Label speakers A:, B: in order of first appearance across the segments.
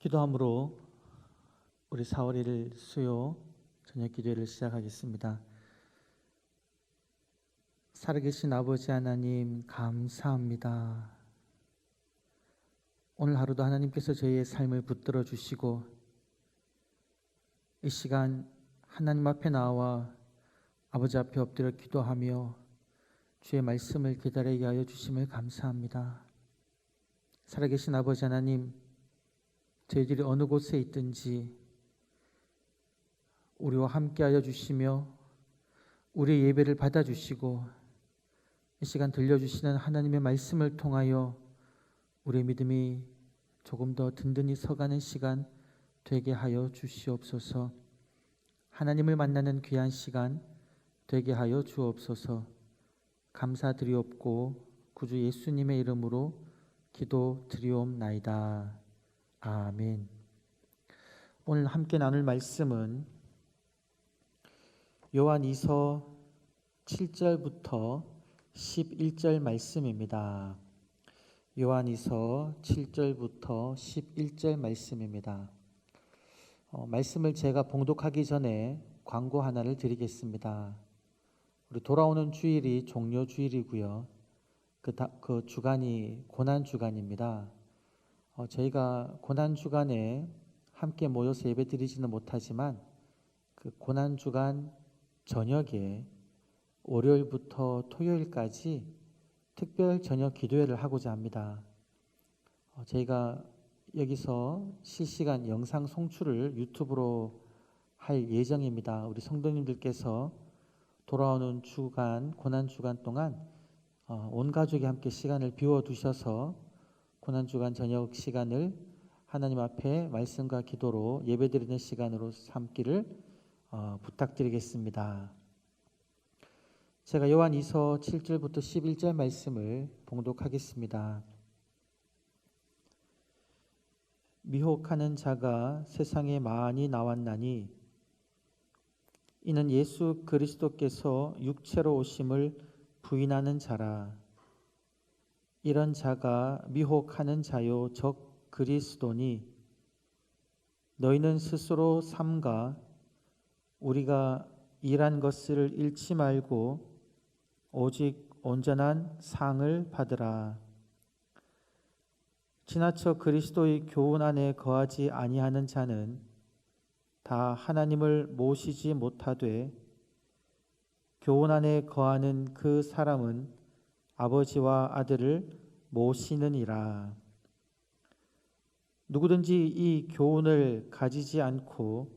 A: 기도함으로 우리 4월 1일 수요 저녁 기도회를 시작하겠습니다. 살아계신 아버지 하나님 감사합니다. 오늘 하루도 하나님께서 저희의 삶을 붙들어 주시고 이 시간 하나님 앞에 나와 아버지 앞에 엎드려 기도하며 주의 말씀을 기다리게 하여 주심을 감사합니다. 살아계신 아버지 하나님, 저희들이 어느 곳에 있든지 우리와 함께하여 주시며 우리의 예배를 받아주시고 이 시간 들려주시는 하나님의 말씀을 통하여 우리의 믿음이 조금 더 든든히 서가는 시간 되게 하여 주시옵소서. 하나님을 만나는 귀한 시간 되게 하여 주옵소서. 감사드리옵고 구주 예수님의 이름으로 기도드리옵나이다. 아멘. 오늘 함께 나눌 말씀은 요한이서 7절부터 11절 말씀입니다. 요한이서 7절부터 11절 말씀입니다. 말씀을 제가 봉독하기 전에 광고 하나를 드리겠습니다. 우리 돌아오는 주일이 종료 주일이고요. 그 주간이 고난 주간입니다. 저희가 고난 주간에 함께 모여서 예배 드리지는 못하지만 그 고난 주간 저녁에 월요일부터 토요일까지 특별 저녁 기도회를 하고자 합니다. 저희가 여기서 실시간 영상 송출을 유튜브로 할 예정입니다. 우리 성도님들께서 돌아오는 주간, 고난 주간 동안 온 가족이 함께 시간을 비워두셔서 고난 주간 저녁 시간을 하나님 앞에 말씀과 기도로 예배드리는 시간으로 삼기를 부탁드리겠습니다. 제가 요한이서 7절부터 11절 말씀을 봉독하겠습니다. 미혹하는 자가 세상에 많이 나왔나니 이는 예수 그리스도께서 육체로 오심을 부인하는 자라. 이런 자가 미혹하는 자요 적 그리스도니 너희는 스스로 삼가 우리가 일한 것을 잃지 말고 오직 온전한 상을 받으라. 지나쳐 그리스도의 교훈 안에 거하지 아니하는 자는 다 하나님을 모시지 못하되 교훈 안에 거하는 그 사람은 아버지와 아들을 모시느니라. 누구든지 이 교훈을 가지지 않고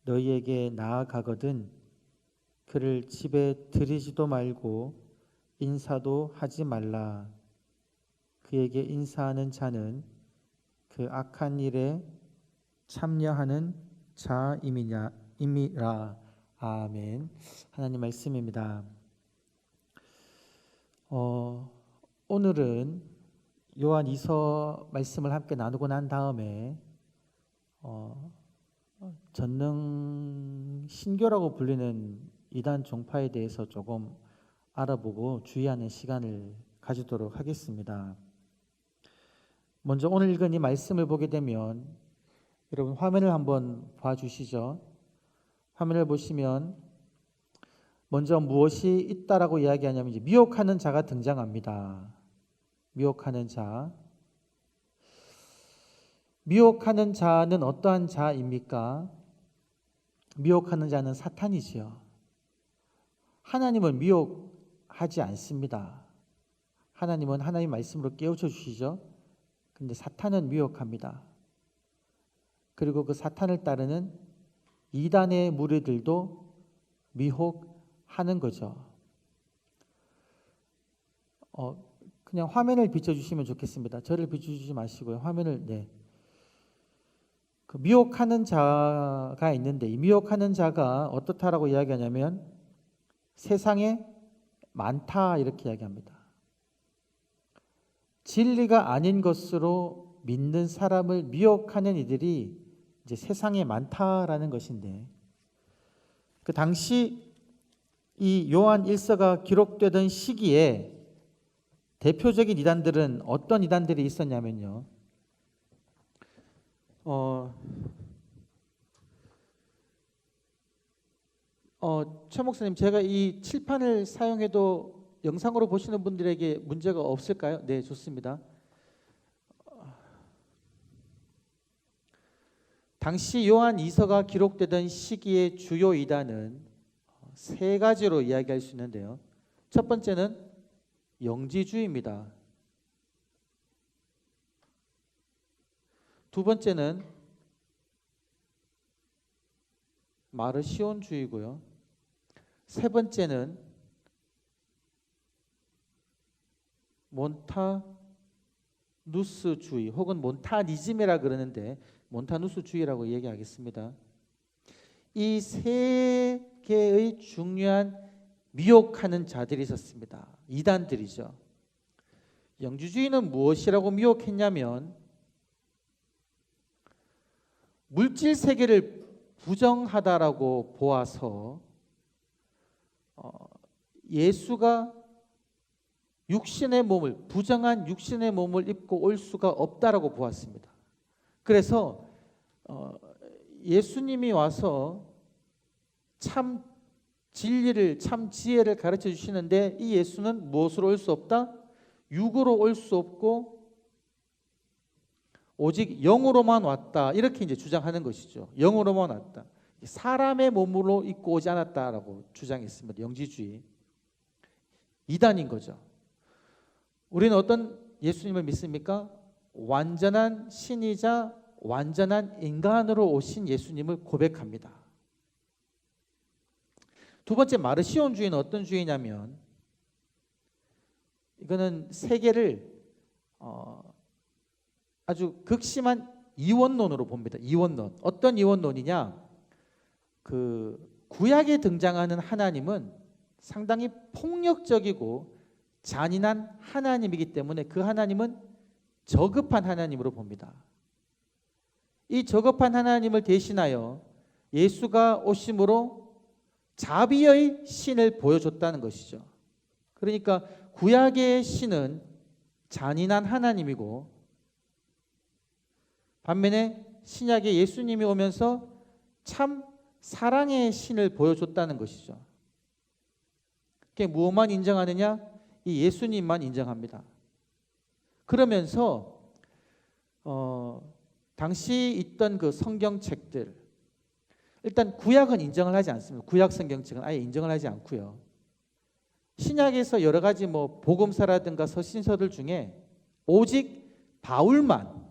A: 너희에게 나아가거든 그를 집에 들이지도 말고 인사도 하지 말라. 그에게 인사하는 자는 그 악한 일에 참여하는 자임이라. 아멘. 하나님 말씀입니다. 오늘은 요한이서 말씀을 함께 나누고 난 다음에 전능 신교라고 불리는 이단 종파에 대해서 조금 알아보고 주의하는 시간을 가지도록 하겠습니다. 먼저 오늘 읽은 이 말씀을 보게 되면 여러분 화면을 한번 봐주시죠. 화면을 보시면 먼저 무엇이 있다라고 이야기하냐면 이제 미혹하는 자가 등장합니다. 미혹하는 자. 미혹하는 자는 어떠한 자입니까? 미혹하는 자는 사탄이지요. 하나님을 미혹하지 않습니다. 하나님은 하나님 말씀으로 깨우쳐 주시죠. 근데 사탄은 미혹합니다. 그리고 그 사탄을 따르는 이단의 무리들도 미혹하는 거죠. 그냥 화면을 비춰주시면 좋겠습니다. 저를 비춰주지 마시고요. 화면을, 네. 그 미혹하는 자가 있는데 이 미혹하는 자가 어떻다라고 이야기하냐면 세상에 많다 이렇게 이야기합니다. 진리가 아닌 것으로 믿는 사람을 미혹하는 이들이 이제 세상에 많다라는 것인데 그 당시 이 요한 1서가 기록되던 시기에 대표적인 이단들은 어떤 이단들이 있었냐면요. 어, 최 목사님, 제가 이 칠판을 사용해도 영상으로 보시는 분들에게 문제가 없을까요? 네, 좋습니다. 당시 요한 이서가 기록되던 시기의 주요 이단은 세 가지로 이야기할 수 있는데요. 첫 번째는 영지주의입니다. 두 번째는 마르시온주의고요. 세 번째는 몬타누스주의 혹은 몬타니즘이라 그러는데 몬타누스주의라고 얘기하겠습니다. 이 세 개의 중요한 미혹하는 자들이 있었습니다. 이단들이죠. 영지주의는 무엇이라고 미혹했냐면 물질 세계를 부정하다라고 보아서 예수가 부정한 육신의 몸을 입고 올 수가 없다라고 보았습니다. 그래서 예수님이 와서 참 진리를, 참 지혜를 가르쳐 주시는데 이 예수는 무엇으로 올 수 없다? 육으로 올 수 없고 오직 영으로만 왔다. 이렇게 이제 주장하는 것이죠. 영으로만 왔다. 사람의 몸으로 입고 오지 않았다라고 주장했습니다. 영지주의. 이단인 거죠. 우리는 어떤 예수님을 믿습니까? 완전한 신이자 완전한 인간으로 오신 예수님을 고백합니다. 두 번째 마르시온주의는 어떤 주의냐면 이거는 세계를 아주 극심한 이원론으로 봅니다. 이원론. 어떤 이원론이냐? 구약에 등장하는 하나님은 상당히 폭력적이고 잔인한 하나님이기 때문에 그 하나님은 저급한 하나님으로 봅니다. 이 저급한 하나님을 대신하여 예수가 오심으로 자비의 신을 보여줬다는 것이죠. 그러니까 구약의 신은 잔인한 하나님이고 반면에 신약의 예수님이 오면서 참 사랑의 신을 보여줬다는 것이죠. 그게 무엇만 인정하느냐? 이 예수님만 인정합니다. 그러면서 당시 있던 그 성경책들, 일단 구약은 인정을 하지 않습니다. 구약 성경책은 아예 인정을 하지 않고요. 신약에서 여러 가지 복음서라든가 서신서들 중에 오직 바울만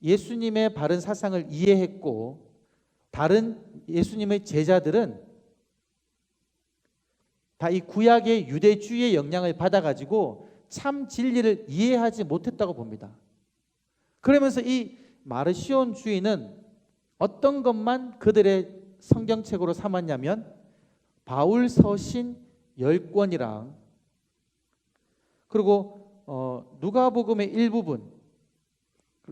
A: 예수님의 바른 사상을 이해했고 다른 예수님의 제자들은 다 이 구약의 유대주의의 영향을 받아가지고 참 진리를 이해하지 못했다고 봅니다. 그러면서 이 마르시온주의는 어떤 것만 그들의 성경책으로 삼았냐면 바울 서신 10권이랑 그리고 누가복음의 일부분,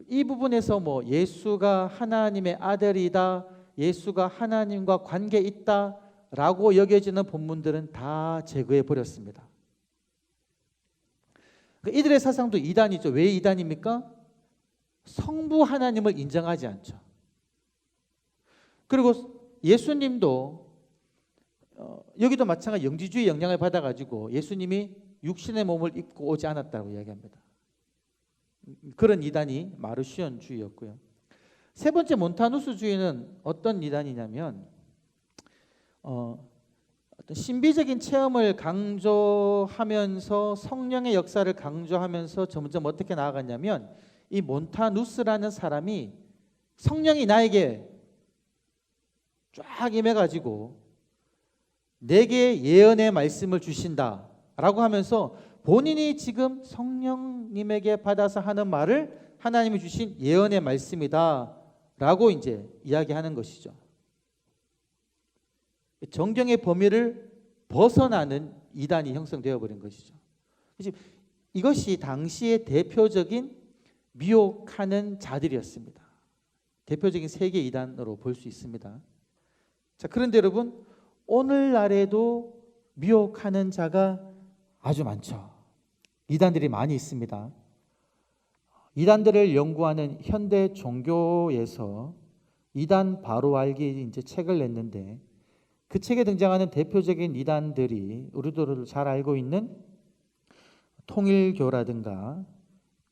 A: 이 부분에서 예수가 하나님의 아들이다, 예수가 하나님과 관계 있다 라고 여겨지는 본문들은 다 제거해 버렸습니다. 이들의 사상도 이단이죠. 왜 이단입니까? 성부 하나님을 인정하지 않죠. 그리고 예수님도 여기도 마찬가지 영지주의 영향을 받아가지고 예수님이 육신의 몸을 입고 오지 않았다고 이야기합니다. 그런 이단이 마르시온주의였고요. 세 번째 몬타누스주의는 어떤 이단이냐면 어떤 신비적인 체험을 강조하면서 성령의 역사를 강조하면서 점점 어떻게 나아갔냐면 이 몬타누스라는 사람이 성령이 나에게 쫙 임해가지고 내게 예언의 말씀을 주신다라고 하면서 본인이 지금 성령님에게 받아서 하는 말을 하나님이 주신 예언의 말씀이다라고 이제 이야기하는 것이죠. 정경의 범위를 벗어나는 이단이 형성되어 버린 것이죠. 이것이 당시의 대표적인 미혹하는 자들이었습니다. 대표적인 세계 이단으로 볼 수 있습니다. 자, 그런데 여러분, 오늘날에도 미혹하는 자가 아주 많죠. 이단들이 많이 있습니다. 이단들을 연구하는 현대 종교에서 이단 바로 알기 이제 책을 냈는데 그 책에 등장하는 대표적인 이단들이 우리도 잘 알고 있는 통일교라든가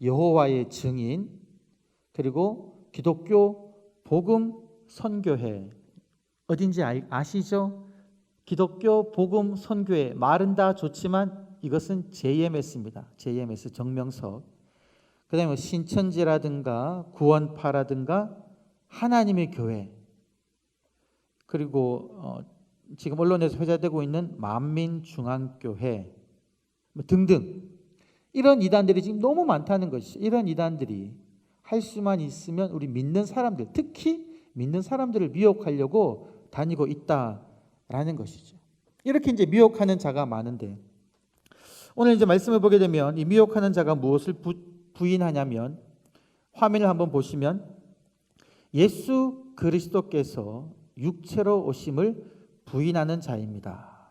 A: 여호와의 증인, 그리고 기독교 복음 선교회. 어딘지 아시죠? 기독교 복음 선교회. 말은 다 좋지만 이것은 JMS입니다. JMS 정명석. 그 다음에 신천지라든가 구원파라든가 하나님의 교회, 그리고 지금 언론에서 회자되고 있는 만민중앙교회 등등, 이런 이단들이 지금 너무 많다는 것이죠. 이런 이단들이 할 수만 있으면 우리 믿는 사람들, 특히 믿는 사람들을 미혹하려고 다니고 있다라는 것이죠. 이렇게 이제 미혹하는 자가 많은데, 오늘 이제 말씀을 보게 되면 이 미혹하는 자가 무엇을 부인하냐면, 화면을 한번 보시면 예수 그리스도께서 육체로 오심을 부인하는 자입니다.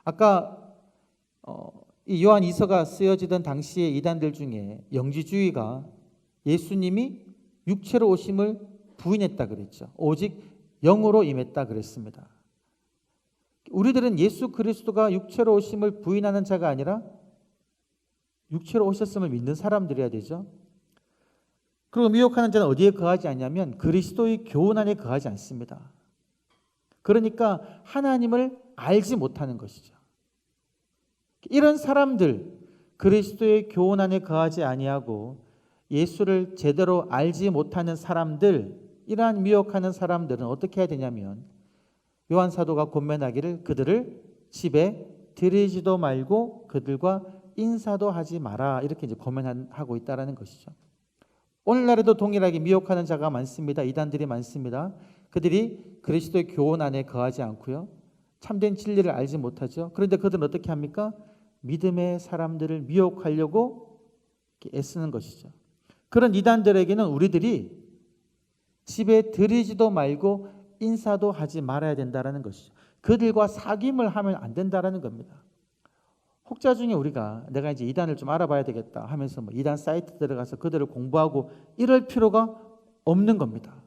A: 아까 이 요한 이서가 쓰여지던 당시의 이단들 중에 영지주의가 예수님이 육체로 오심을 부인했다 그랬죠. 오직 영으로 임했다 그랬습니다. 우리들은 예수 그리스도가 육체로 오심을 부인하는 자가 아니라 육체로 오셨음을 믿는 사람들이어야 되죠. 그리고 미혹하는 자는 어디에 거하지 않냐면 그리스도의 교훈 안에 거하지 않습니다. 그러니까 하나님을 알지 못하는 것이죠. 이런 사람들, 그리스도의 교훈 안에 거하지 아니하고 예수를 제대로 알지 못하는 사람들, 이러한 미혹하는 사람들은 어떻게 해야 되냐면 요한 사도가 권면하기를 그들을 집에 들이지도 말고 그들과 인사도 하지 마라, 이렇게 이제 권면하고 있다라는 것이죠. 오늘날에도 동일하게 미혹하는 자가 많습니다. 이단들이 많습니다. 그들이 그리스도의 교훈 안에 거하지 않고요, 참된 진리를 알지 못하죠. 그런데 그들은 어떻게 합니까? 믿음의 사람들을 미혹하려고 애쓰는 것이죠. 그런 이단들에게는 우리들이 집에 들이지도 말고 인사도 하지 말아야 된다는 것이죠. 그들과 사귐을 하면 안 된다는 겁니다. 혹자 중에 우리가 내가 이제 이단을 좀 알아봐야 되겠다 하면서 뭐 이단 사이트 들어가서 그들을 공부하고 이럴 필요가 없는 겁니다.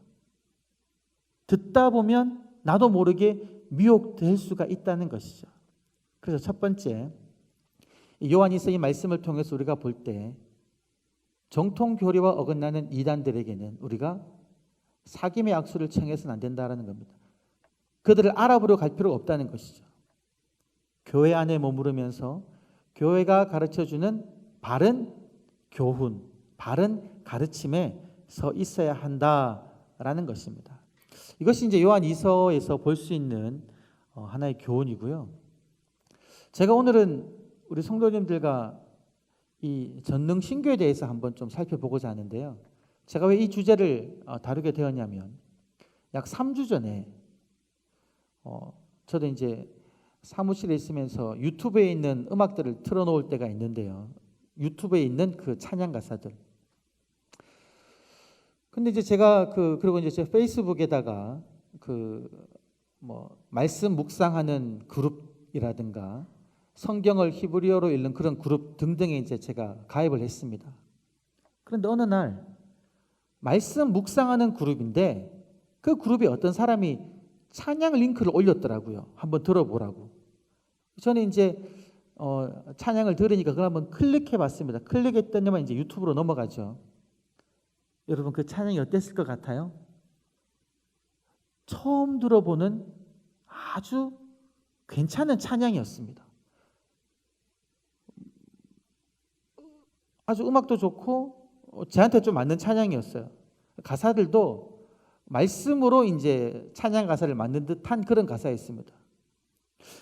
A: 듣다 보면 나도 모르게 미혹될 수가 있다는 것이죠. 그래서 첫 번째, 요한이서 이 말씀을 통해서 우리가 볼 때 정통 교리와 어긋나는 이단들에게는 우리가 사귐의 약수를 청해서는 안 된다는 겁니다. 그들을 알아보려 갈 필요가 없다는 것이죠. 교회 안에 머무르면서 교회가 가르쳐주는 바른 교훈, 바른 가르침에 서 있어야 한다라는 것입니다. 이것이 이제 요한 2서에서 볼 수 있는 하나의 교훈이고요. 제가 오늘은 우리 성도님들과 이 전능 신교에 대해서 한번 좀 살펴보고자 하는데요. 제가 왜 이 주제를 다루게 되었냐면 약 3주 전에 저도 이제 사무실에 있으면서 유튜브에 있는 음악들을 틀어놓을 때가 있는데요. 유튜브에 있는 그 찬양 가사들. 근데 이제 제가 그리고 이제 제 페이스북에다가 말씀 묵상하는 그룹이라든가 성경을 히브리어로 읽는 그런 그룹 등등에 이제 제가 가입을 했습니다. 그런데 어느 날 말씀 묵상하는 그룹인데 그 그룹에 어떤 사람이 찬양 링크를 올렸더라고요. 한번 들어보라고. 저는 이제 찬양을 들으니까 그걸 한번 클릭해 봤습니다. 클릭했더니만 이제 유튜브로 넘어가죠. 여러분 그 찬양이 어땠을 것 같아요? 처음 들어보는 아주 괜찮은 찬양이었습니다. 아주 음악도 좋고 저한테 좀 맞는 찬양이었어요. 가사들도 말씀으로 이제 찬양 가사를 만든 듯한 그런 가사였습니다.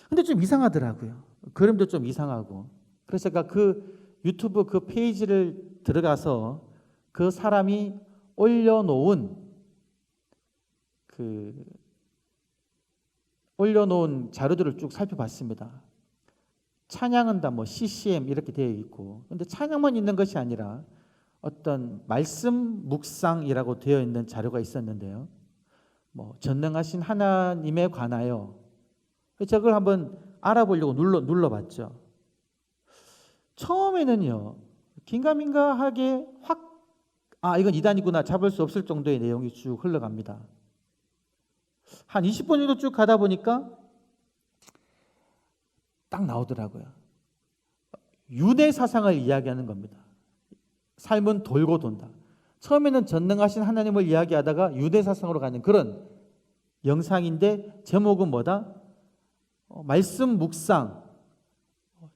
A: 근데 좀 이상하더라고요. 그림도 좀 이상하고. 그래서 제가 그 유튜브 그 페이지를 들어가서 그 사람이 올려놓은 자료들을 쭉 살펴봤습니다. 찬양은 다 뭐 CCM 이렇게 되어 있고, 근데 찬양만 있는 것이 아니라 어떤 말씀 묵상이라고 되어 있는 자료가 있었는데요. 뭐 전능하신 하나님에 관하여 저걸 한번 알아보려고 눌러봤죠. 처음에는요, 긴가민가하게 확 이건 이단이구나 잡을 수 없을 정도의 내용이 쭉 흘러갑니다. 한 20분 정도 쭉 가다 보니까 딱 나오더라고요. 유대 사상을 이야기하는 겁니다. 삶은 돌고 돈다. 처음에는 전능하신 하나님을 이야기하다가 유대 사상으로 가는 그런 영상인데 제목은 뭐다? 말씀 묵상,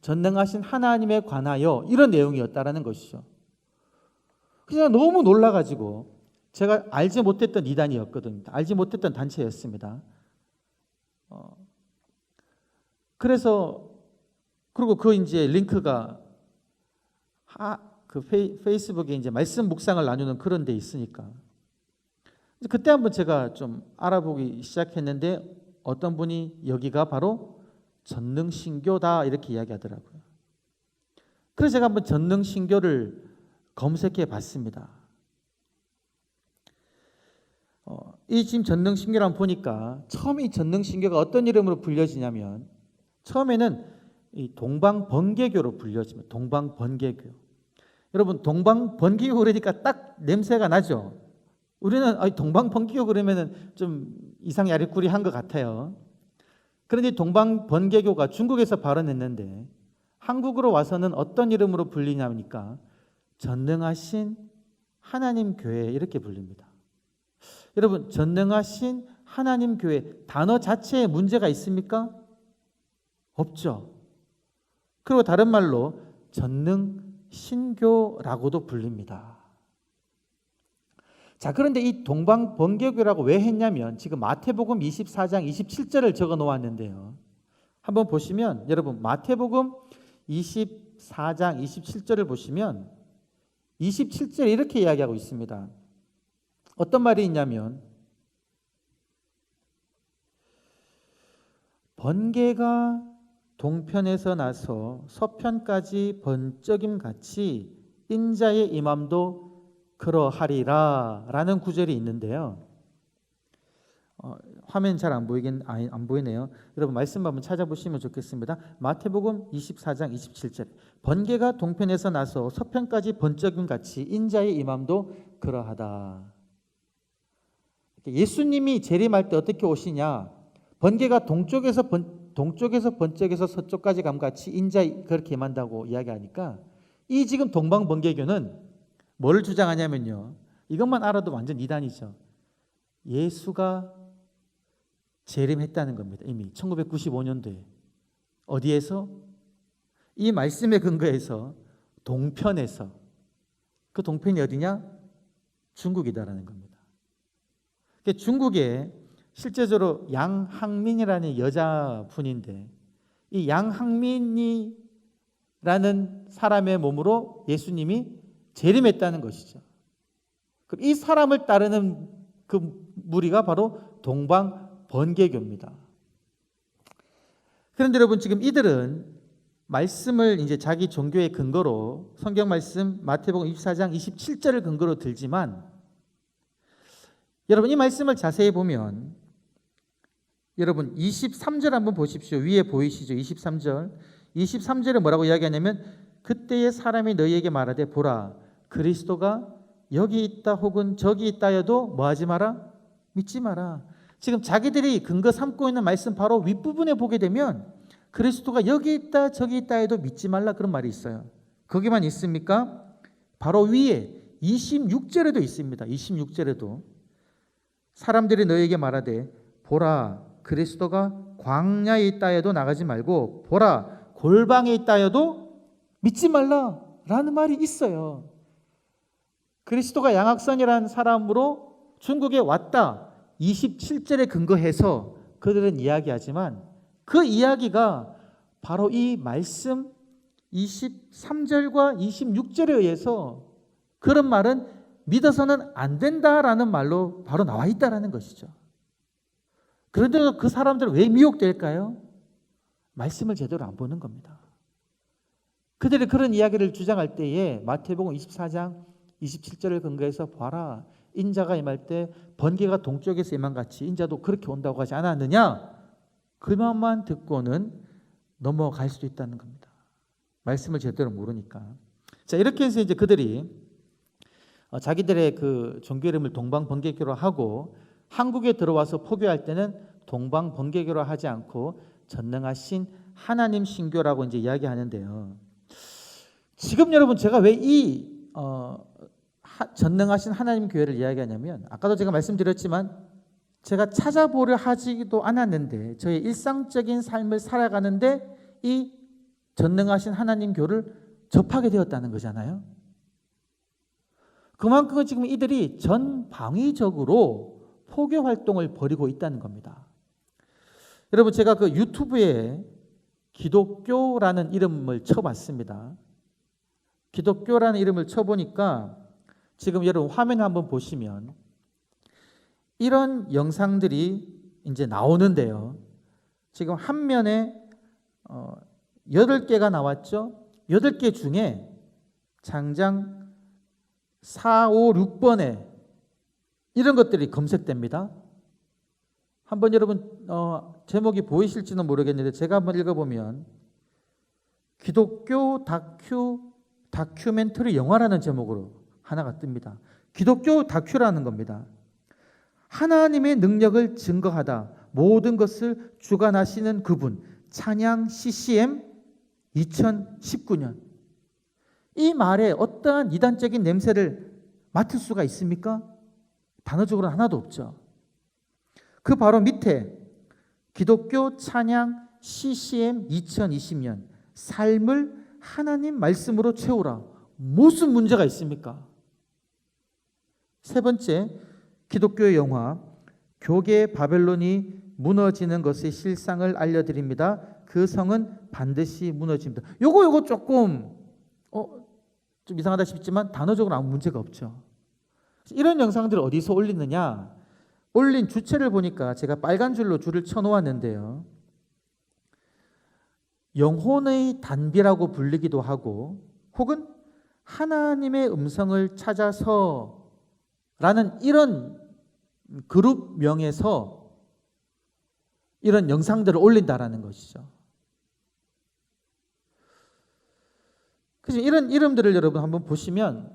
A: 전능하신 하나님에 관하여 이런 내용이었다라는 것이죠. 그냥 너무 놀라가지고 제가 알지 못했던 이단이었거든요. 알지 못했던 단체였습니다. 그래서 그리고 그 이제 링크가 그 페이스북에 이제 말씀 묵상을 나누는 그런 데 있으니까 그때 한번 제가 좀 알아보기 시작했는데 어떤 분이 여기가 바로 전능신교다 이렇게 이야기하더라고요. 그래서 제가 한번 전능신교를 검색해 봤습니다. 이 지금 전능신교를 한번 보니까 처음 이 전능신교가 어떤 이름으로 불려지냐면 처음에는 이 동방번개교로 불려집니다. 동방번개교. 여러분 동방번개교 그러니까 딱 냄새가 나죠. 우리는 동방번개교 그러면은 좀 이상야리꾸리한 것 같아요. 그런데 동방번개교가 중국에서 발원했는데 한국으로 와서는 어떤 이름으로 불리냐니까 전능하신 하나님 교회 이렇게 불립니다. 여러분 전능하신 하나님 교회 단어 자체에 문제가 있습니까? 없죠. 그리고 다른 말로 전능신교라고도 불립니다. 자, 그런데 이 동방번개교라고 왜 했냐면 지금 마태복음 24장 27절을 적어 놓았는데요. 한번 보시면 여러분 마태복음 24장 27절을 보시면 27절에 이렇게 이야기하고 있습니다. 어떤 말이 있냐면 번개가 동편에서 나서 서편까지 번쩍임 같이 인자의 임함도 그러하리라 라는 구절이 있는데요. 화면 잘 안 보이네요. 여러분 말씀 한번 찾아보시면 좋겠습니다. 마태복음 24장 27절 번개가 동편에서 나서 서편까지 번쩍임 같이 인자의 임함도 그러하다. 예수님이 재림할 때 어떻게 오시냐? 번개가 동쪽에서 번쩍해서 서쪽까지 감같이 인자 그렇게 임한다고 이야기하니까 이 지금 동방번개교는 뭘 주장하냐면요. 이것만 알아도 완전 이단이죠. 예수가 재림했다는 겁니다. 이미 1995년도에 어디에서? 이 말씀에 근거해서 동편에서 그 동편이 어디냐? 중국이다라는 겁니다. 중국에 실제적으로 양항민이라는 여자분인데 이 양항민이라는 사람의 몸으로 예수님이 재림했다는 것이죠. 이 사람을 따르는 그 무리가 바로 동방번개교입니다. 그런데 여러분 지금 이들은 말씀을 이제 자기 종교의 근거로 성경 말씀 마태복음 24장 27절을 근거로 들지만 여러분 이 말씀을 자세히 보면 여러분 23절 한번 보십시오. 위에 보이시죠? 23절에 뭐라고 이야기하냐면 그때의 사람이 너희에게 말하되 보라 그리스도가 여기 있다 혹은 저기 있다 해도 뭐하지 마라? 믿지 마라. 지금 자기들이 근거 삼고 있는 말씀 바로 윗부분에 보게 되면 그리스도가 여기 있다 저기 있다 해도 믿지 말라 그런 말이 있어요. 거기만 있습니까? 바로 위에 26절에도 있습니다. 26절에도 사람들이 너희에게 말하되 보라 그리스도가 광야에 있다 해도 나가지 말고 보라 골방에 있다 해도 믿지 말라라는 말이 있어요. 그리스도가 양악선이라는 사람으로 중국에 왔다 27절에 근거해서 그들은 이야기하지만 그 이야기가 바로 이 말씀 23절과 26절에 의해서 그런 말은 믿어서는 안 된다라는 말로 바로 나와 있다라는 것이죠. 그런데 그 사람들은 왜 미혹될까요? 말씀을 제대로 안 보는 겁니다. 그들이 그런 이야기를 주장할 때에 마태복음 24장 27절을 근거해서 봐라 인자가 임할 때 번개가 동쪽에서 임한 같이 인자도 그렇게 온다고 하지 않았느냐? 그 말만 듣고는 넘어갈 수도 있다는 겁니다. 말씀을 제대로 모르니까. 자, 이렇게 해서 이제 그들이 자기들의 그 종교 이름을 동방번개교로 하고 한국에 들어와서 포교할 때는 동방번개교로 하지 않고 전능하신 하나님 신교라고 이제 이야기하는데요. 지금 여러분 제가 왜 이 전능하신 하나님 교회를 이야기하냐면 아까도 제가 말씀드렸지만 제가 찾아보려 하지도 않았는데 저의 일상적인 삶을 살아가는데 이 전능하신 하나님 교를 접하게 되었다는 거잖아요. 그만큼 지금 이들이 전방위적으로 포교 활동을 벌이고 있다는 겁니다. 여러분 제가 그 유튜브에 기독교라는 이름을 쳐봤습니다. 기독교라는 이름을 쳐보니까 지금 여러분 화면 한번 보시면 이런 영상들이 이제 나오는데요. 지금 한 면에 8개가 나왔죠. 8개 중에 장장 4, 5, 6번에 이런 것들이 검색됩니다. 한번 여러분 제목이 보이실지는 모르겠는데 제가 한번 읽어보면 기독교 다큐멘터리 영화라는 제목으로 하나가 뜹니다. 기독교 다큐라는 겁니다. 하나님의 능력을 증거하다 모든 것을 주관하시는 그분 찬양 CCM 2019년. 이 말에 어떠한 이단적인 냄새를 맡을 수가 있습니까? 단어적으로 하나도 없죠. 그 바로 밑에 기독교 찬양 CCM 2020년 삶을 하나님 말씀으로 채우라. 무슨 문제가 있습니까? 세 번째, 기독교의 영화 교계 바벨론이 무너지는 것의 실상을 알려드립니다. 그 성은 반드시 무너집니다. 요거 조금 좀 이상하다 싶지만 단어적으로 아무 문제가 없죠. 이런 영상들을 어디서 올리느냐? 올린 주체를 보니까 제가 빨간 줄로 줄을 쳐놓았는데요. 영혼의 단비라고 불리기도 하고 혹은 하나님의 음성을 찾아서 라는 이런 그룹명에서 이런 영상들을 올린다라는 것이죠. 그래서 이런 이름들을 여러분 한번 보시면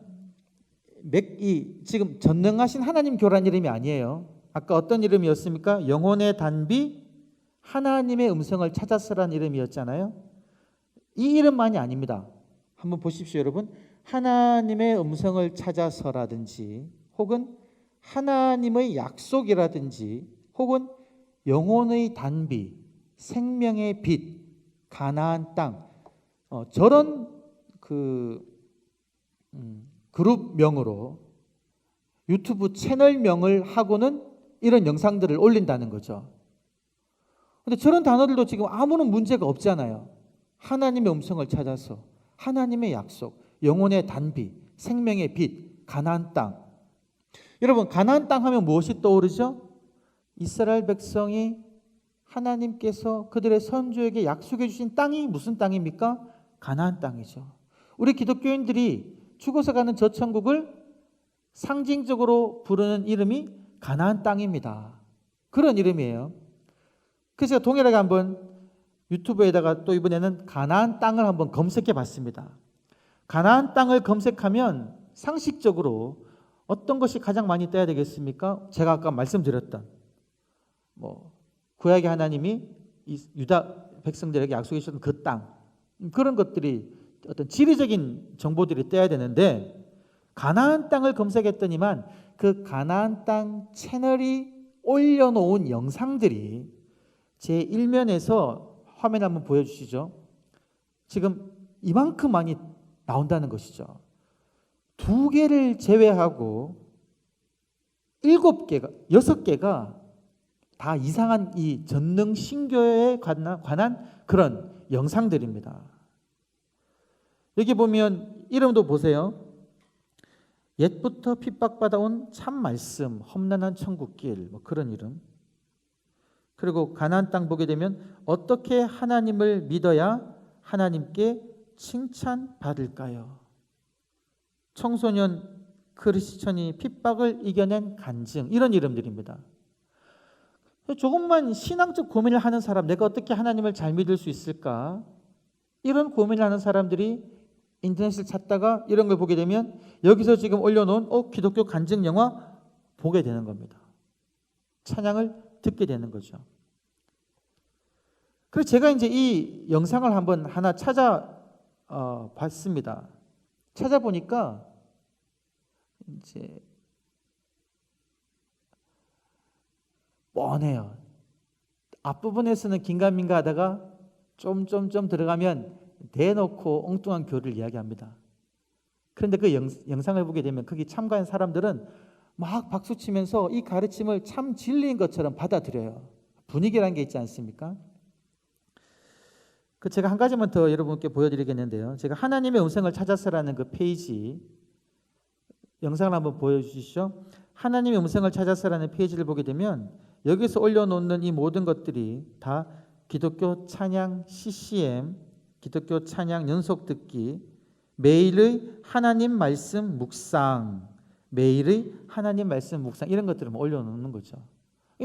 A: 지금 전능하신 하나님 교란 이름이 아니에요. 아까 어떤 이름이었습니까? 영혼의 단비 하나님의 음성을 찾아서라는 이름이었잖아요. 이 이름만이 아닙니다. 한번 보십시오 여러분. 하나님의 음성을 찾아서라든지 혹은 하나님의 약속이라든지 혹은 영혼의 단비, 생명의 빛, 가나안 땅 저런 그룹명으로 유튜브 채널명을 하고는 이런 영상들을 올린다는 거죠. 그런데 저런 단어들도 지금 아무런 문제가 없잖아요. 하나님의 음성을 찾아서, 하나님의 약속, 영혼의 단비, 생명의 빛, 가나안 땅. 여러분 가나안 땅 하면 무엇이 떠오르죠? 이스라엘 백성이 하나님께서 그들의 선조에게 약속해 주신 땅이 무슨 땅입니까? 가나안 땅이죠. 우리 기독교인들이 죽어서 가는 저 천국을 상징적으로 부르는 이름이 가나안 땅입니다. 그런 이름이에요. 그래서 제가 동일하게 한번 유튜브에다가 또 이번에는 가나안 땅을 한번 검색해 봤습니다. 가나안 땅을 검색하면 상식적으로 어떤 것이 가장 많이 떠야 되겠습니까? 제가 아까 말씀드렸던 구약의 하나님이 유다 백성들에게 약속해 주셨던 그 땅, 그런 것들이 어떤 지리적인 정보들이 떠야 되는데 가나안 땅을 검색했더니만 그 가나안 땅 채널이 올려놓은 영상들이 제 1면에서 화면 한번 보여주시죠. 지금 이만큼 많이 나온다는 것이죠. 2개를 제외하고 7개가 6개가 다 이상한 이 전능 신교에 관한 그런 영상들입니다. 여기 보면 이름도 보세요. 옛부터 핍박받아온 참 말씀, 험난한 천국길, 그런 이름. 그리고 가나안 땅 보게 되면 어떻게 하나님을 믿어야 하나님께 칭찬받을까요? 청소년 크리스천이 핍박을 이겨낸 간증, 이런 이름들입니다. 조금만 신앙적 고민을 하는 사람, 내가 어떻게 하나님을 잘 믿을 수 있을까? 이런 고민을 하는 사람들이 인터넷을 찾다가 이런 걸 보게 되면 여기서 지금 올려놓은 기독교 간증 영화 보게 되는 겁니다. 찬양을 듣게 되는 거죠. 그래서 제가 이제 이 영상을 한번 하나 봤습니다. 찾아보니까 이제 뻔해요. 앞부분에서는 긴가민가 하다가 좀 들어가면 대놓고 엉뚱한 교리를 이야기합니다. 그런데 그 영상을 보게 되면 거기 참가한 사람들은 막 박수치면서 이 가르침을 참 진리인 것처럼 받아들여요. 분위기라는 게 있지 않습니까? 제가 한 가지만 더 여러분께 보여드리겠는데요. 제가 하나님의 음성을 찾아서라는 그 페이지 영상을 한번 보여주시죠. 하나님의 음성을 찾아서라는 페이지를 보게 되면 여기서 올려놓는 이 모든 것들이 다 기독교 찬양 CCM, 기독교 찬양 연속 듣기, 매일의 하나님 말씀 묵상, 매일의 하나님 말씀 묵상 이런 것들을 올려놓는 거죠.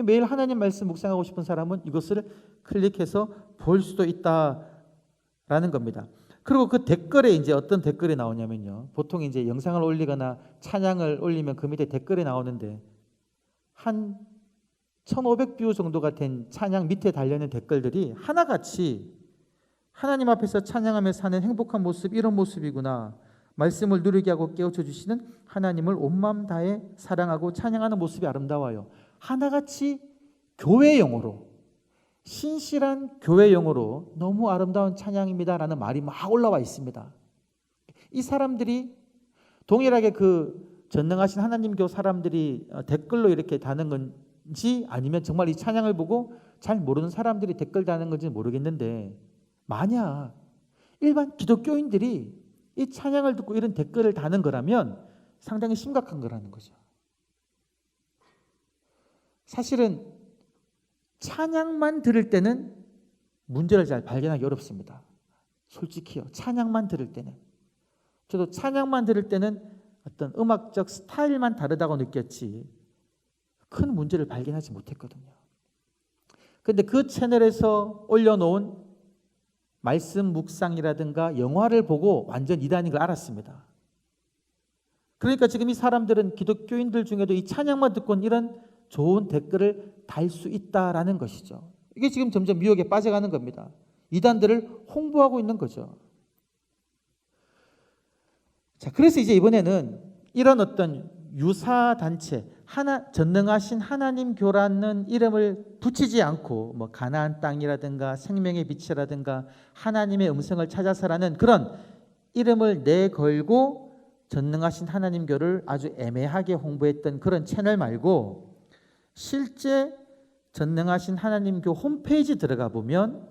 A: 매일 하나님 말씀 묵상하고 싶은 사람은 이것을 클릭해서 볼 수도 있다라는 겁니다. 그리고 그 댓글에 이제 어떤 댓글이 나오냐면요. 보통 이제 영상을 올리거나 찬양을 올리면 그 밑에 댓글이 나오는데 한 1500뷰 정도가 된 찬양 밑에 달려있는 댓글들이 하나같이 하나님 앞에서 찬양하며 사는 행복한 모습 이런 모습이구나. 말씀을 누리게 하고 깨우쳐 주시는 하나님을 온 마음 다해 사랑하고 찬양하는 모습이 아름다워요. 하나같이 교회용어로 신실한 교회용어로 너무 아름다운 찬양입니다라는 말이 막 올라와 있습니다. 이 사람들이 동일하게 그 전능하신 하나님교 사람들이 댓글로 이렇게 다는 건지 아니면 정말 이 찬양을 보고 잘 모르는 사람들이 댓글 다는 건지는 모르겠는데 만약 일반 기독교인들이 이 찬양을 듣고 이런 댓글을 다는 거라면 상당히 심각한 거라는 거죠. 사실은 찬양만 들을 때는 문제를 잘 발견하기 어렵습니다. 솔직히요. 찬양만 들을 때는. 저도 찬양만 들을 때는 어떤 음악적 스타일만 다르다고 느꼈지 큰 문제를 발견하지 못했거든요. 그런데 그 채널에서 올려놓은 말씀 묵상이라든가 영화를 보고 완전 이단인 걸 알았습니다. 그러니까 지금 이 사람들은 기독교인들 중에도 이 찬양만 듣고는 이런 좋은 댓글을 달 수 있다라는 것이죠. 이게 지금 점점 미혹에 빠져가는 겁니다. 이단들을 홍보하고 있는 거죠. 자, 그래서 이제 이번에는 이런 어떤 유사 단체, 전능하신 하나님 교라는 이름을 붙이지 않고 뭐 가나안 땅이라든가 생명의 빛이라든가 하나님의 음성을 찾아서라는 그런 이름을 내걸고 전능하신 하나님 교를 아주 애매하게 홍보했던 그런 채널 말고 실제 전능하신 하나님 교 홈페이지 들어가 보면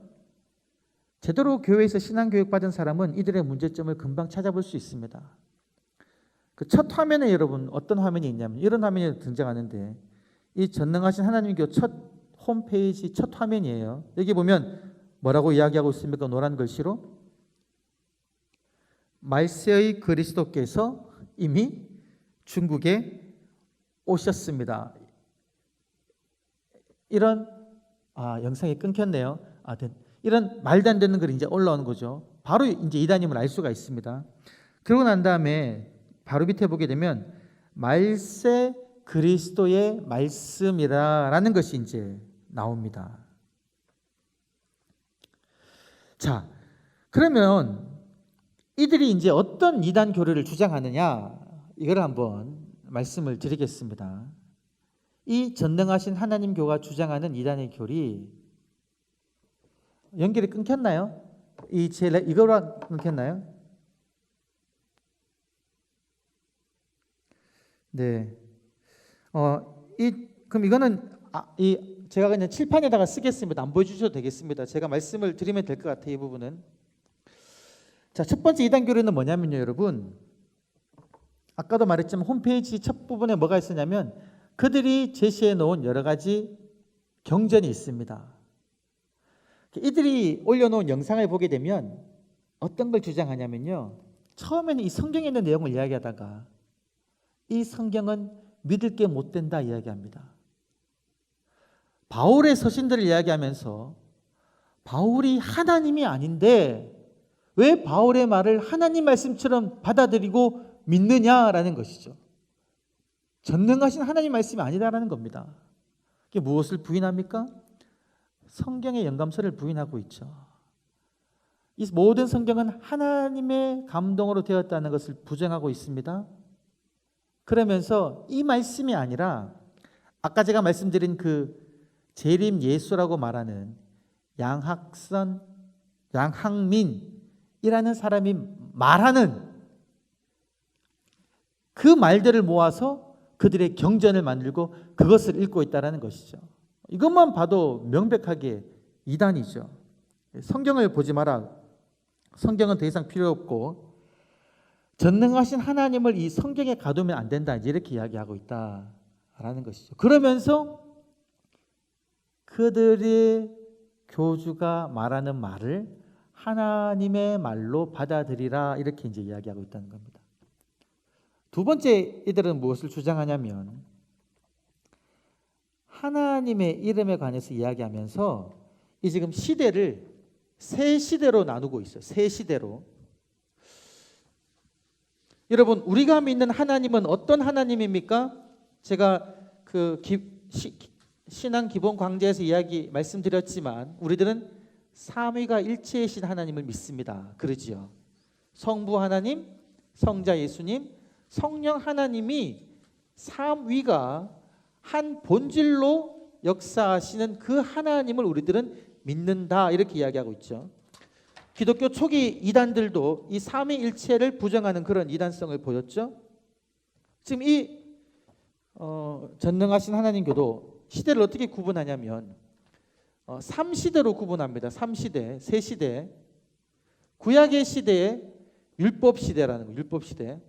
A: 제대로 교회에서 신앙교육 받은 사람은 이들의 문제점을 금방 찾아볼 수 있습니다. 그 첫 화면에 여러분 어떤 화면이 있냐면 이런 화면이 등장하는데 이 전능하신 하나님 교 첫 홈페이지 첫 화면이에요. 여기 보면 뭐라고 이야기하고 있습니까? 노란 글씨로 말세의 그리스도께서 이미 중국에 오셨습니다. 이런 영상이 끊겼네요. 이런 말도 안 되는 글이 이제 올라오는 거죠. 바로 이제 이단임을 알 수가 있습니다. 그러고 난 다음에 바로 밑에 보게 되면 말세 그리스도의 말씀이라는 것이 이제 나옵니다. 자, 그러면 이들이 이제 어떤 이단 교리를 주장하느냐 이걸 한번 말씀을 드리겠습니다. 이 전능하신 하나님 교가 주장하는 이단의 교리 연결이 끊겼나요? 이거랑 끊겼나요? 네. 그럼 이거는 제가 그냥 칠판에다가 쓰겠습니다. 안 보여주셔도 되겠습니다. 제가 말씀을 드리면 될 것 같아요. 이 부분은. 자, 첫 번째 이단 교리는 뭐냐면요, 여러분. 아까도 말했지만 홈페이지 첫 부분에 뭐가 있었냐면 그들이 제시해 놓은 여러 가지 경전이 있습니다. 이들이 올려놓은 영상을 보게 되면 어떤 걸 주장하냐면요. 처음에는 이 성경에 있는 내용을 이야기하다가 이 성경은 믿을 게 못 된다 이야기합니다. 바울의 서신들을 이야기하면서 바울이 하나님이 아닌데 왜 바울의 말을 하나님 말씀처럼 받아들이고 믿느냐라는 것이죠. 전능하신 하나님 말씀이 아니다라는 겁니다. 이게 무엇을 부인합니까? 성경의 영감서를 부인하고 있죠. 이 모든 성경은 하나님의 감동으로 되었다는 것을 부정하고 있습니다. 그러면서 이 말씀이 아니라 아까 제가 말씀드린 그 재림 예수라고 말하는 양학민이라는 사람이 말하는 그 말들을 모아서 그들의 경전을 만들고 그것을 읽고 있다는 것이죠. 이것만 봐도 명백하게 이단이죠. 성경을 보지 마라. 성경은 더 이상 필요 없고 전능하신 하나님을 이 성경에 가두면 안 된다. 이렇게 이야기하고 있다라는 것이죠. 그러면서 그들의 교주가 말하는 말을 하나님의 말로 받아들이라 이렇게 이제 이야기하고 있다는 겁니다. 두 번째 이들은 무엇을 주장하냐면 하나님의 이름에 관해서 이야기하면서 이 지금 시대를 세 시대로 나누고 있어요. 세 시대로. 여러분, 우리가 믿는 하나님은 어떤 하나님입니까? 제가 그 신앙 기본 강좌에서 말씀드렸지만 우리들은 삼위가 일체이신 하나님을 믿습니다. 그러지요. 성부 하나님, 성자 예수님, 성령 하나님이 삼위가 한 본질로 역사하시는 그 하나님을 우리들은 믿는다 이렇게 이야기하고 있죠. 기독교 초기 이단들도 이 삼위일체를 부정하는 그런 이단성을 보였죠. 지금 이 전능하신 하나님교도 시대를 어떻게 구분하냐면 3시대로 구분합니다. 3시대, 세 시대. 구약의 시대에 율법 시대라는 거, 율법 시대.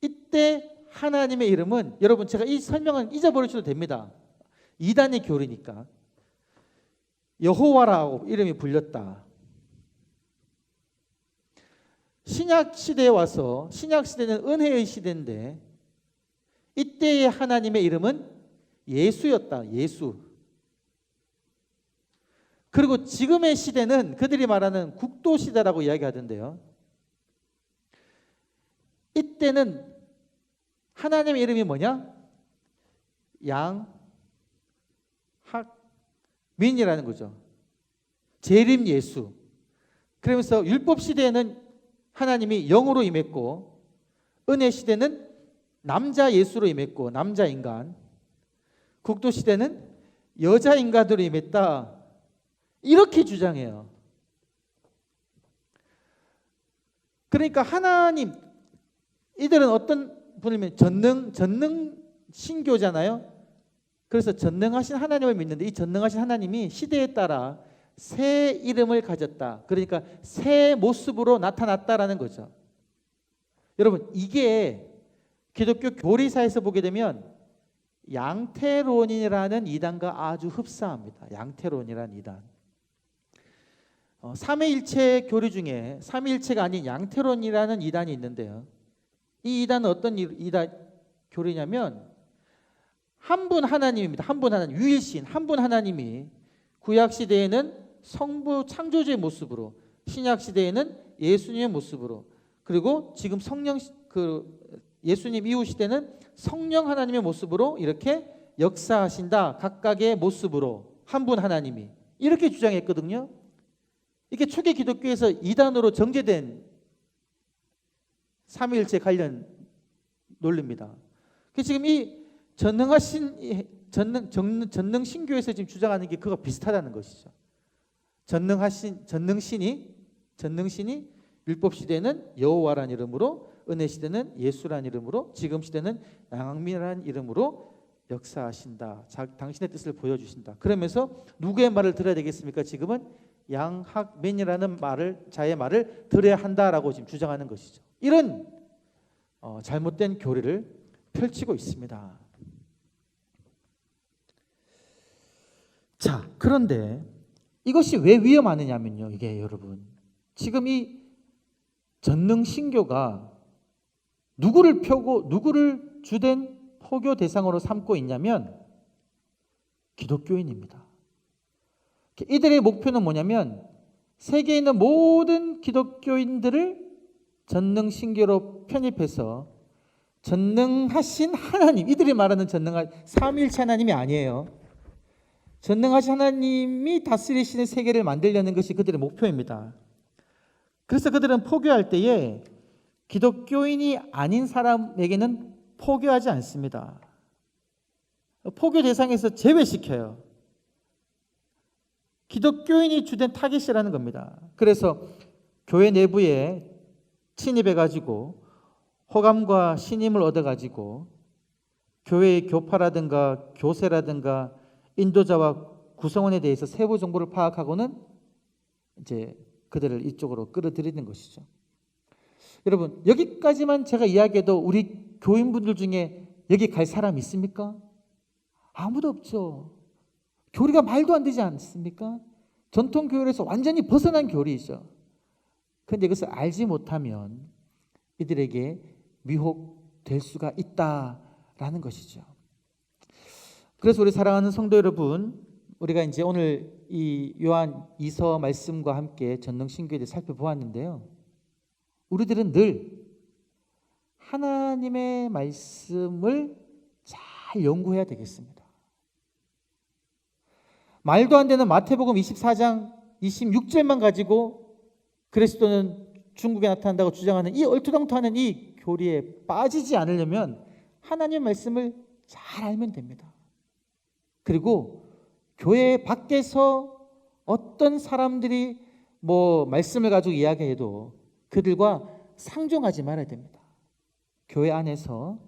A: 이때 하나님의 이름은 여러분 제가 이 설명은 잊어버리셔도 됩니다. 이단의 교리니까. 여호와라고 이름이 불렸다. 신약 시대에 와서 신약 시대는 은혜의 시대인데 이때의 하나님의 이름은 예수였다. 예수. 그리고 지금의 시대는 그들이 말하는 국도 시대라고 이야기하던데요. 이때는 하나님의 이름이 뭐냐? 양학민이라는 거죠. 재림 예수. 그러면서 율법 시대에는 하나님이 영으로 임했고 은혜 시대는 남자 예수로 임했고 남자 인간. 국도 시대는 여자 인간으로 임했다. 이렇게 주장해요. 그러니까 하나님 이들은 어떤 분이면 전능 신교잖아요. 그래서 전능하신 하나님을 믿는데 이 전능하신 하나님이 시대에 따라 새 이름을 가졌다. 그러니까 새 모습으로 나타났다라는 거죠. 여러분 이게 기독교 교리사에서 보게 되면 양태론이라는 이단과 아주 흡사합니다. 양태론이라는 이단. 삼위일체 교리 중에 삼위일체가 아닌 양태론이라는 이단이 있는데요. 이 이단은 어떤 이단 교리냐면 한 분 하나님입니다. 한 분 하나님, 유일신 한 분 하나님이 구약 시대에는 성부 창조주의 모습으로, 신약 시대에는 예수님의 모습으로, 그리고 지금 예수님 이후 시대는 성령 하나님의 모습으로 이렇게 역사하신다. 각각의 모습으로 한 분 하나님이 이렇게 주장했거든요. 이게 초기 기독교에서 이단으로 정제된 삼위일체 관련 논리입니다. 지금 이 전능 신교에서 지금 주장하는 게 그거 비슷하다는 것이죠. 전능신이 율법 시대는 여호와라는 이름으로, 은혜 시대는 예수라는 이름으로, 지금 시대는 양학민이라는 이름으로 역사하신다. 당신의 뜻을 보여주신다. 그러면서 누구의 말을 들어야 되겠습니까? 지금은 양학민이라는 자의 말을 들어야 한다라고 지금 주장하는 것이죠. 이런 잘못된 교리를 펼치고 있습니다. 자, 그런데 이것이 왜 위험하느냐면요. 이게 여러분 지금 이 전능 신교가 누구를 주된 포교 대상으로 삼고 있냐면 기독교인입니다. 이들의 목표는 뭐냐면 세계에 있는 모든 기독교인들을 전능신교로 편입해서 전능하신 하나님, 이들이 말하는 전능한 삼위일체 하나님이 아니에요. 전능하신 하나님이 다스리시는 세계를 만들려는 것이 그들의 목표입니다. 그래서 그들은 포교할 때에 기독교인이 아닌 사람에게는 포교하지 않습니다. 포교 대상에서 제외시켜요. 기독교인이 주된 타깃이라는 겁니다. 그래서 교회 내부에 침입해가지고 호감과 신임을 얻어가지고 교회의 교파라든가 교세라든가 인도자와 구성원에 대해서 세부 정보를 파악하고는 이제 그들을 이쪽으로 끌어들이는 것이죠. 여러분, 여기까지만 제가 이야기해도 우리 교인분들 중에 여기 갈 사람 있습니까? 아무도 없죠. 교리가 말도 안 되지 않습니까? 전통 교리에서 완전히 벗어난 교리이죠. 그런데 이것을 알지 못하면 이들에게 미혹될 수가 있다라는 것이죠. 그래서 우리 사랑하는 성도 여러분, 우리가 이제 오늘 이 요한 2서 말씀과 함께 전능신교에 대해 살펴보았는데요. 우리들은 늘 하나님의 말씀을 잘 연구해야 되겠습니다. 말도 안 되는 마태복음 24장 26절만 가지고 그리스도는 중국에 나타난다고 주장하는 이 얼토당토하는 이 교리에 빠지지 않으려면 하나님의 말씀을 잘 알면 됩니다. 그리고 교회 밖에서 어떤 사람들이 말씀을 가지고 이야기해도 그들과 상종하지 말아야 됩니다. 교회 안에서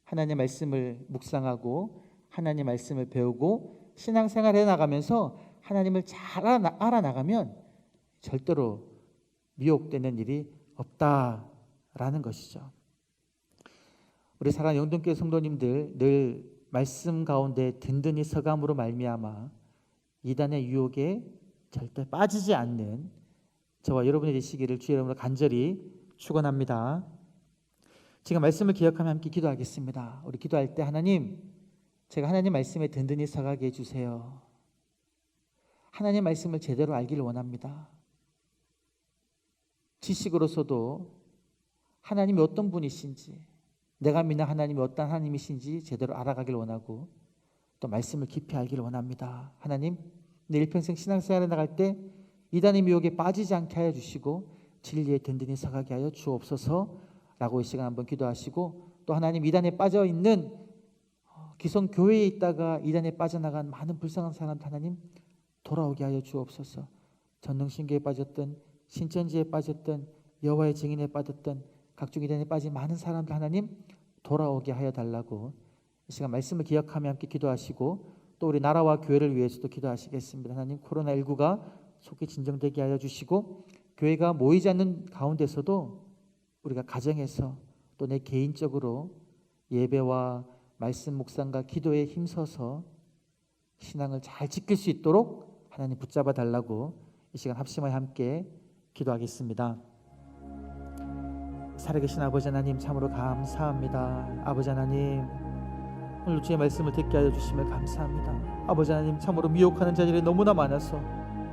A: 하나님의 말씀을 묵상하고 하나님의 말씀을 배우고 신앙생활을 해나가면서 하나님을 잘 알아나가면 절대로 미혹되는 일이 없다라는 것이죠. 우리 사랑하는 영동교회 성도님들, 늘 말씀 가운데 든든히 서감으로 말미암아 이단의 유혹에 절대 빠지지 않는 저와 여러분이 되시기를 주의 이름으로 간절히 축원합니다. 지금 말씀을 기억하며 함께 기도하겠습니다. 우리 기도할 때 하나님, 제가 하나님 말씀에 든든히 서가게 해주세요. 하나님 말씀을 제대로 알기를 원합니다. 지식으로서도 하나님이 어떤 분이신지, 내가 믿는 하나님이 어떤 하나님이신지 제대로 알아가길 원하고 또 말씀을 깊이 알기를 원합니다. 하나님, 내 일평생 신앙생활에 나갈 때 이단의 미혹에 빠지지 않게 하여 주시고 진리에 든든히 서가게 하여 주옵소서라고 이 시간 한번 기도하시고, 또 하나님, 이단에 빠져 있는 기성 교회에 있다가 이단에 빠져나간 많은 불쌍한 사람 하나님 돌아오게 하여 주옵소서. 전능신교에 빠졌던, 신천지에 빠졌던, 여호와의 증인에 빠졌던, 각종 이단에 빠진 많은 사람들 하나님 돌아오게 하여 달라고 이 시간 말씀을 기억하며 함께 기도하시고, 또 우리 나라와 교회를 위해서도 기도하시겠습니다. 하나님, 코로나19가 속히 진정되게 하여 주시고, 교회가 모이지 않는 가운데서도 우리가 가정에서 또 내 개인적으로 예배와 말씀 묵상과 기도에 힘써서 신앙을 잘 지킬 수 있도록 하나님 붙잡아 달라고 이 시간 합심하여 함께 기도하겠습니다. 살아계신 아버지 하나님, 참으로 감사합니다. 아버지 하나님, 오늘 주의 말씀을 듣게 하여 주시며 감사합니다. 아버지 하나님, 참으로 미혹하는 자들이 너무나 많아서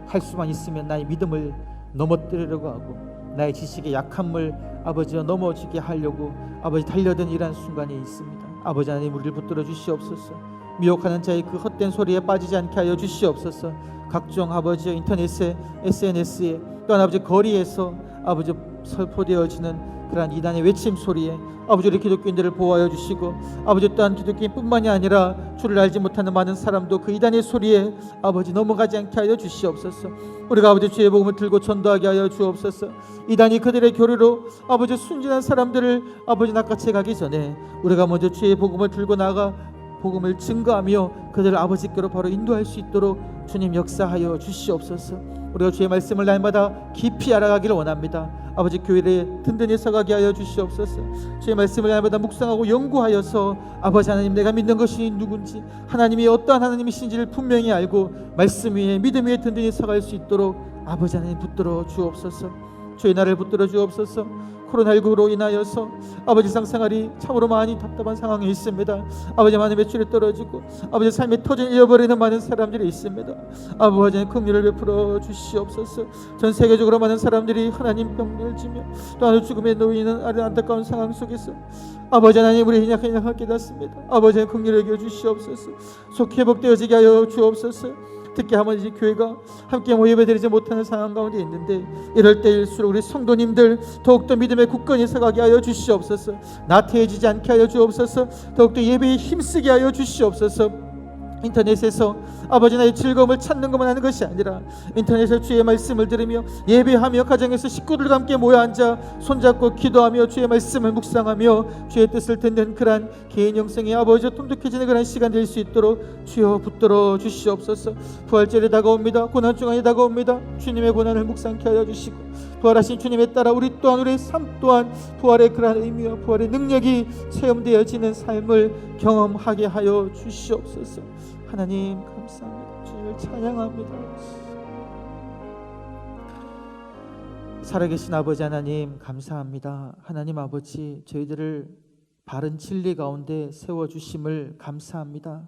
A: 할 수만 있으면 나의 믿음을 넘어뜨리려고 하고 나의 지식의 약함을 아버지와 넘어지게 하려고 아버지 달려든 이러한 순간이 있습니다. 아버지 하나님, 우리를 붙들어 주시옵소서. 미혹하는 자의 그 헛된 소리에 빠지지 않게 하여 주시옵소서. 각종 아버지 인터넷에, SNS에, 또한 아버지 거리에서 아버지 설포되어지는 그러한 이단의 외침 소리에 아버지, 우리 기독교인들을 보호하여 주시고, 아버지 또한 기독교인뿐만이 아니라 주를 알지 못하는 많은 사람도 그 이단의 소리에 아버지 넘어가지 않게 하여 주시옵소서. 우리가 아버지 주의 복음을 들고 전도하게 하여 주옵소서. 이단이 그들의 교리로 아버지 순진한 사람들을 아버지 낚아채 가기 전에 우리가 먼저 주의 복음을 들고 나가 복음을 증거하며 그들을 아버지께로 바로 인도할 수 있도록 주님 역사하여 주시옵소서. 우리가 주의 말씀을 날마다 깊이 알아가기를 원합니다. 아버지, 교회를 든든히 서가게 하여 주시옵소서. 주의 말씀을 날마다 묵상하고 연구하여서 아버지 하나님, 내가 믿는 것이 누군지, 하나님이 어떠한 하나님이신지를 분명히 알고 말씀 위에, 믿음 위에 든든히 서갈 수 있도록 아버지 하나님 붙들어 주옵소서. 주의 나를 붙들어 주옵소서. 코로나19로 인하여서 아버지 상생활이 참으로 많이 답답한 상황에 있습니다. 아버지 많은 매출이 떨어지고 아버지 삶의 터전 잃어버리는 많은 사람들이 있습니다. 아버지 긍휼을 베풀어 주시옵소서. 전 세계적으로 많은 사람들이 하나님 병을 지며 또 하늘 죽음에 놓이는 안타까운 상황 속에서 아버지 하나님 우리 연약한 깨닫습니다. 아버지 긍휼을 여겨 주시옵소서. 속히 회복되어지게 하여 주옵소서. 특히 아버지 교회가 함께 모여 예배드리지 못하는 상황 가운데 있는데 이럴 때일수록 우리 성도님들 더욱더 믿음의 굳건히 서가게 하여 주시옵소서. 나태해지지 않게 하여 주옵소서. 더욱더 예배에 힘쓰게 하여 주시옵소서. 인터넷에서 아버지 나의 즐거움을 찾는 것만 하는 것이 아니라 인터넷에서 주의 말씀을 들으며 예배하며 가정에서 식구들과 함께 모여 앉아 손잡고 기도하며 주의 말씀을 묵상하며 주의 뜻을 듣는 그러한 개인 영성의 아버지와 통독해지는 그런 시간 될 수 있도록 주여 붙들어 주시옵소서. 부활절이 다가옵니다. 고난주간이 다가옵니다. 주님의 고난을 묵상케 하여 주시고 부활하신 주님에 따라 우리 또한 우리의 삶 또한 부활의 그러한 의미와 부활의 능력이 체험되어지는 삶을 경험하게 하여 주시옵소서. 하나님 감사합니다. 주님을 찬양합니다. 살아계신 아버지 하나님 감사합니다. 하나님 아버지 저희들을 바른 진리 가운데 세워주심을 감사합니다.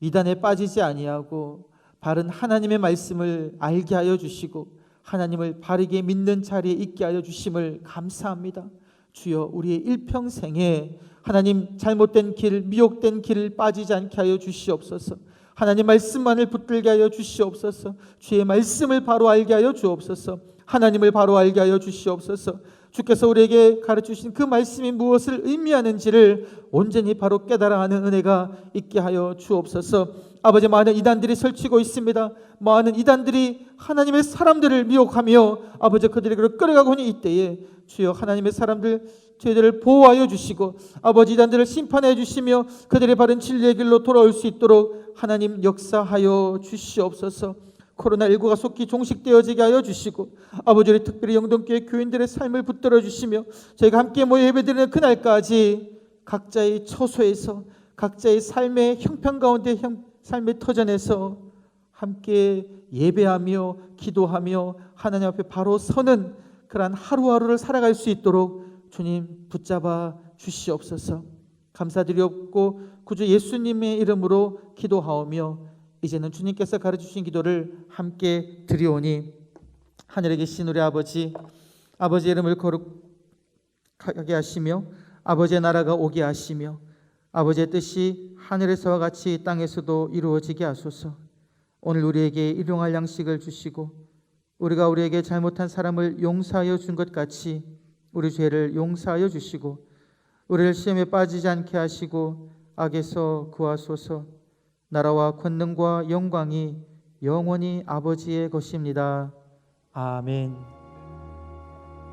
A: 이단에 빠지지 아니하고 바른 하나님의 말씀을 알게 하여 주시고 하나님을 바르게 믿는 자리에 있게 하여 주심을 감사합니다. 주여 우리의 일평생에 하나님 잘못된 길, 미혹된 길을 빠지지 않게 하여 주시옵소서. 하나님 말씀만을 붙들게 하여 주시옵소서. 주의 말씀을 바로 알게 하여 주옵소서. 하나님을 바로 알게 하여 주시옵소서. 주께서 우리에게 가르치신 그 말씀이 무엇을 의미하는지를 온전히 바로 깨달아가는 은혜가 있게 하여 주옵소서. 아버지 많은 이단들이 설치고 있습니다. 많은 이단들이 하나님의 사람들을 미혹하며 아버지 그들에게로 끌어가고 있는 이때에 주여 하나님의 사람들 저희들을 보호하여 주시고 아버지 이단들을 심판해 주시며 그들의 바른 진리의 길로 돌아올 수 있도록 하나님 역사하여 주시옵소서. 코로나19가 속히 종식되어지게 하여 주시고 아버지 우리 특별히 영동교회 교인들의 삶을 붙들어 주시며 저희가 함께 모여 예배드리는 그날까지 각자의 처소에서 각자의 삶의 형편 가운데 삶의 터전에서 함께 예배하며 기도하며 하나님 앞에 바로 서는 그러한 하루하루를 살아갈 수 있도록 주님 붙잡아 주시옵소서. 감사드리옵고 구주 예수님의 이름으로 기도하오며 이제는 주님께서 가르치신 기도를 함께 드리오니 하늘에 계신 우리 아버지, 아버지의 이름을 거룩하게 하시며 아버지의 나라가 오게 하시며 아버지의 뜻이 하늘에서와 같이 땅에서도 이루어지게 하소서. 오늘 우리에게 일용할 양식을 주시고 우리가 우리에게 잘못한 사람을 용서하여 준 것 같이 우리 죄를 용서하여 주시고 우리를 시험에 빠지지 않게 하시고 악에서 구하소서. 나라와 권능과 영광이 영원히 아버지의 것입니다. 아멘.